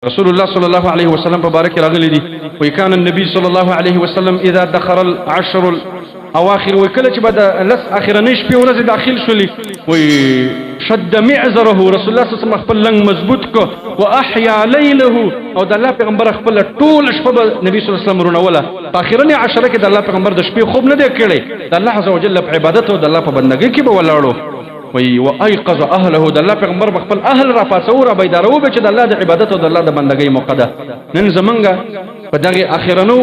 رسول الله صلى الله عليه وسلم بارك راغلي دي وكان النبي صلى الله عليه وسلم اذا دخل العشر الاواخر وكله چې بد لس اخرنی شپې ورځې داخل شولي وشد معذره رسول الله صلى الله عليه وسلم خپل لنګ مضبوط کو واحيا ليله او د الله پیغمبر خپل ټول شپه نبی صلی الله علیه وسلم رونوله په اخرنی عشره کې د الله پیغمبر د شپې خوب نه دی کړی د الله عز وجل په عبادت او د الله په بندګۍ کې به ولاړو وي وايقظ اهله د الله پیغمبر خپل اهل را پاسو را بيدارو به چې د الله د عبادت او د الله د بندګۍ موقع ده نن زمونږه په دغه اخرنو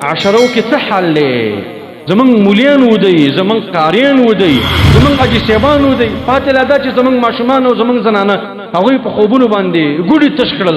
عشرو کې څه حل لې زمونږ مولیان ودی زمونږ قاریان ودی زمونږ اجي سیبان ودی فاتل ادا چې زمونږ ماشومان او زمونږ زنانه هغه په خوبونو باندې ګوډي تشکړه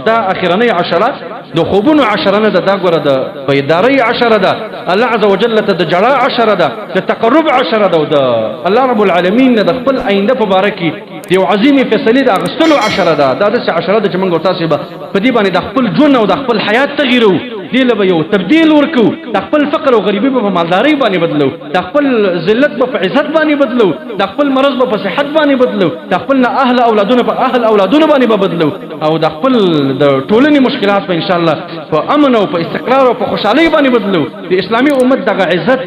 دا اخرنی عشره د خوبونو عشره نه دا ګوره د بيداری عشره ده الله عز وجل ته د جړه عشره ده د تقرب عشره ده الله رب العالمین د خپل آینده په باره کې یو عظیم فیصله د اغستلو عشره ده دا د عشره د چې موږ تاسو به په دې باندې د خپل ژوند او د خپل حیات تغیرو دی له یو تبديل ورکو د خپل فقر او غریبي په مالداري باندې بدلو د خپل ذلت په عزت باندې بدلو د خپل مرض په صحت باندې بدلو د خپل اهل اولادونه په اهل اولادونه باندې بدلو او د خپل د ټولنې مشکلات په ان شاء الله په امن او په استقرار او په خوشحالي باندې بدلو د اسلامي امت دغه عزت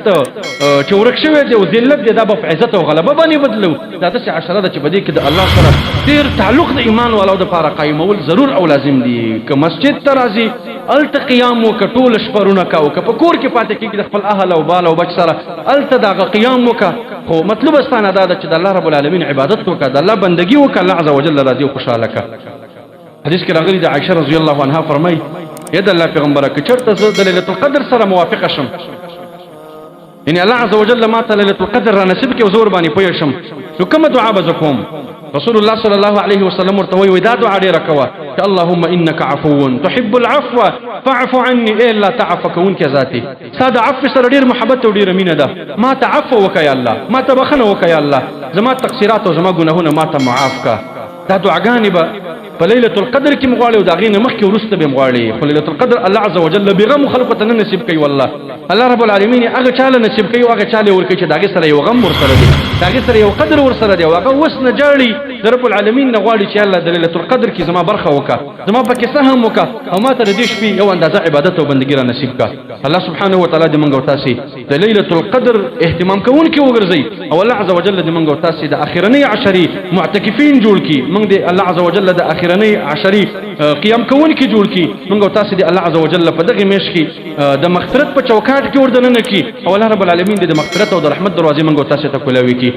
چې ورکشوي دی او ذلت دی د په عزت او غلبه باندې بدلو دا د عشره د چې بدی کې د الله سره ډیر تعلق د ایمان والو د لپاره قائمول ضرور او لازم دي که مسجد ترازی التقيام وکټول شپرونه کا او که په کور کې پاتې کېږي د خپل اهل او بال او بچ سره التداغه قیام وکا خو مطلب استانه دا چې د الله رب العالمین عبادت وکړه د الله بندگی وکړه الله عز وجل راضي او خوشاله کا حدیث کې راغلی د عائشه رضی الله عنها فرمای ید الله پیغمبره که چرته د ليله القدر سره موافق شم ان الله عز وجل ما ته ليله القدر را نصیب کې حضور باندې پوي شم نو کوم دعا بزکوم رسول الله صلى الله عليه وسلم ورتوي ودا دعا ډیره کوا اللهم انك عفو تحب العفو فاعف عني الا تعفك وانك ذاتي ساده عفو سره ډیر محبت او ډیر مینه ده ما تعفو وک یا الله ما تبخنه وک یا الله زما تقصيرات او زما ګناهونه ما ته معاف کا دا دعاګانې به په ليله القدر کې مغواړي او دا غینه مخکې ورسته به مغواړي خو ليله القدر الله عز وجل بغم خلقت نصیب کوي والله الله رب العالمین هغه چاله نصیب کوي هغه چاله ورکړي چې داګه سره یو غم ورسره دی داګه سره یو قدر ورسره دی هغه وسنه جاړي رب العالمین نغواړي چې الله د ليله القدر کې زما برخه وکا زما پکې سهم وکا او ما ته دې شپې یو اندازه عبادت او بندګی را نصیب کا الله سبحانه و تعالی دې مونږ او تاسو د ليله القدر اهتمام کوونکي وګرځي او الله عز وجل دې مونږ او تاسو د اخرنی عشري معتکفین جوړ کی مونږ دې الله عز وجل د اخرنی عشري قیام کوونکي جوړ کی مونږ او تاسو دې الله عز وجل په دغه میش کې د مغفرت په چوکاټ کې وردننه کی او الله رب العالمین دې د مغفرت او د رحمت دروازې مونږ او تاسو ته کولاوي کی